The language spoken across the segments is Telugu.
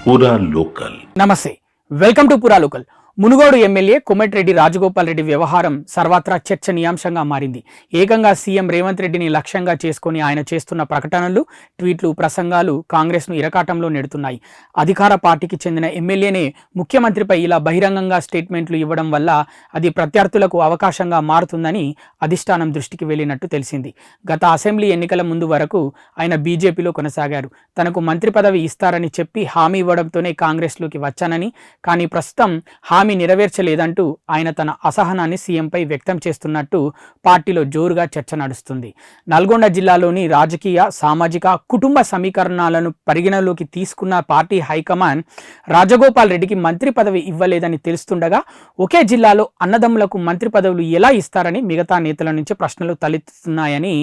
పూరా లోకల్. నమస్తే, వెల్కమ్ టు పూరా లోకల్. మునుగోడు ఎమ్మెల్యే కోమటిరెడ్డి రాజగోపాల్ రెడ్డి వ్యవహారం సర్వత్రా చర్చనీయాంశంగా మారింది. ఏకంగా సీఎం రేవంత్ రెడ్డిని లక్ష్యంగా చేసుకుని ఆయన చేస్తున్న ప్రకటనలు, ట్వీట్లు, ప్రసంగాలు కాంగ్రెస్ను ఇరకాటంలో నెడుతున్నాయి. అధికార పార్టీకి చెందిన ఎమ్మెల్యేనే ముఖ్యమంత్రిపై ఇలా బహిరంగంగా స్టేట్మెంట్లు ఇవ్వడం వల్ల అది ప్రత్యర్థులకు అవకాశంగా మారుతుందని అధిష్టానం దృష్టికి వెళ్ళినట్టు తెలిసింది. గత అసెంబ్లీ ఎన్నికల ముందు వరకు ఆయన బీజేపీలో కొనసాగారు. తనకు మంత్రి పదవి ఇస్తారని చెప్పి హామీ ఇవ్వడంతోనే కాంగ్రెస్లోకి వచ్చానని, కానీ ప్రస్తుతం హామీ నెరవేర్చలేదంటూ ఆయన తన అసహనాన్ని సీఎంపై వ్యక్తం చేస్తున్నట్టు పార్టీలో జోరుగా చర్చ నడుస్తుంది. నల్గొండ జిల్లాలోని రాజకీయ, సామాజిక, కుటుంబ సమీకరణాలను పరిగణలోకి తీసుకున్న పార్టీ హైకమాండ్ రాజగోపాల్ రెడ్డికి మంత్రి పదవి ఇవ్వలేదని తెలుస్తుండగా ఒకే జిల్లాలో అన్నదమ్ములకు మంత్రి పదవులు ఎలా ఇస్తారని మిగతా నేతల నుంచి ప్రశ్నలు తలెత్తుతున్నాయని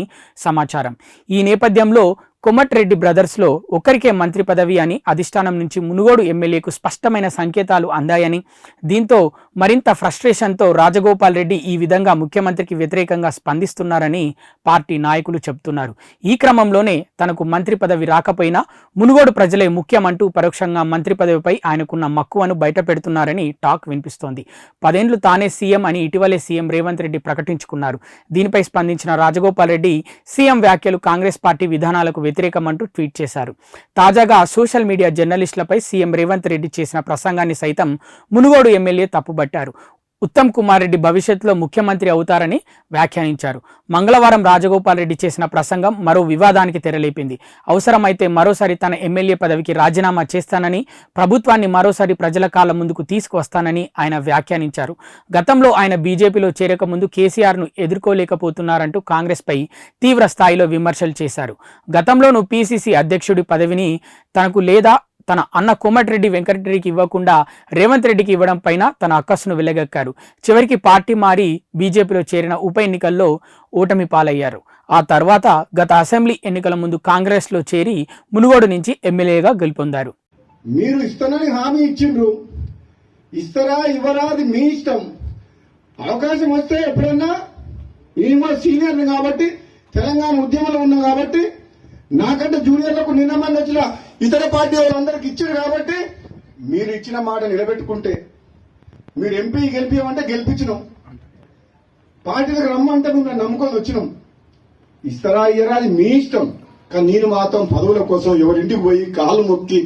సమాచారం. ఈ నేపథ్యంలో కోమటిరెడ్డి బ్రదర్స్లో ఒకరికే మంత్రి పదవి అని అధిష్టానం నుంచి మునుగోడు ఎమ్మెల్యేకు స్పష్టమైన సంకేతాలు అందాయని, దీంతో మరింత ఫ్రస్ట్రేషన్తో రాజగోపాల్ రెడ్డి ఈ విధంగా ముఖ్యమంత్రికి వ్యతిరేకంగా స్పందిస్తున్నారని పార్టీ నాయకులు చెబుతున్నారు. ఈ క్రమంలోనే తనకు మంత్రి పదవి రాకపోయినా మునుగోడు ప్రజలే ముఖ్యమంటూ పరోక్షంగా మంత్రి పదవిపై ఆయనకున్న మక్కువను బయటపెడుతున్నారని టాక్ వినిపిస్తోంది. 10 ఏళ్లు తానే సీఎం అని ఇటీవలే సీఎం రేవంత్ రెడ్డి ప్రకటించుకున్నారు. దీనిపై స్పందించిన రాజగోపాల్ రెడ్డి సీఎం వ్యాఖ్యలు కాంగ్రెస్ పార్టీ విధానాలకు వ్యతిరేకమంటూ ట్వీట్ చేశారు. తాజాగా సోషల్ మీడియా జర్నలిస్టులపై సీఎం రేవంత్ రెడ్డి చేసిన ప్రసంగాన్ని సైతం మునుగోడు ఎమ్మెల్యే తప్పుబట్టారు. ఉత్తమ్ కుమార్ రెడ్డి భవిష్యత్తులో ముఖ్యమంత్రి అవుతారని వ్యాఖ్యానించారు. మంగళవారం రాజగోపాల్ రెడ్డి చేసిన ప్రసంగం మరో వివాదానికి తెరలేపింది. అవసరమైతే మరోసారి తన ఎమ్మెల్యే పదవికి రాజీనామా చేస్తానని, ప్రభుత్వాన్ని మరోసారి ప్రజల కాళ్ళ ముందుకు తీసుకువస్తానని ఆయన వ్యాఖ్యానించారు. గతంలో ఆయన బీజేపీలో చేరకముందు కేసీఆర్ను ఎదుర్కోలేకపోతున్నారంటూ కాంగ్రెస్పై తీవ్ర స్థాయిలో విమర్శలు చేశారు. గతంలోనూ పీసీసీ అధ్యక్షుడి పదవిని తనకు లేదా తన అన్న కోమటిరెడ్డి వెంకటరెడ్డికి ఇవ్వకుండా రేవంత్ రెడ్డికి ఇవ్వడం పైన తన అక్కస్సును వెళ్లగక్కారు. చివరికి పార్టీ మారి బీజేపీలో చేరిన ఉప ఎన్నికల్లో ఓటమి పాలయ్యారు. ఆ తర్వాత గత అసెంబ్లీ ఎన్నికల ముందు కాంగ్రెస్లో చేరి మునుగోడు నుంచి ఎమ్మెల్యేగా గెలుపొందారు. మీరు ఇస్తానని హామీ ఇచ్చిండ్రు, ఇస్తారా ఇవ్వరా అది మీ ఇష్టం. అవకాశం వస్తే ఎప్పుడన్నా నేను సీనియర్ కాబట్టి తెలంగాణ ఉద్యమంలో ఉన్నా కాబట్టి నాకంటే జూనియర్లకు నిన్న మంది వచ్చిన ఇతర పార్టీ వాళ్ళందరికి ఇచ్చారు కాబట్టి మీరు ఇచ్చిన మాట నిలబెట్టుకుంటే, మీరు ఎంపీ గెలిపియమంటే గెలిపించినాం, పార్టీలకు రమ్మంటే నువ్వు నన్ను నమ్ముకొని వచ్చినాం. ఇస్తారా ఇయ్యరా అది మీ ఇష్టం. కానీ నేను మాత్రం పదవుల కోసం ఎవరింటికి పోయి కాలు మొక్కి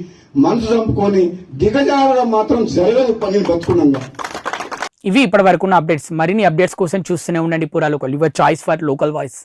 మనసు చంపుకొని దిగజారడం మాత్రం జరగదు. పని బతుకున్నాగా. ఇవి ఇప్పటి వరకున్న అప్డేట్స్. మరిన్ని అప్డేట్స్ కోసం చూస్తూనే ఉండండి పూరా local, your choice for local voice.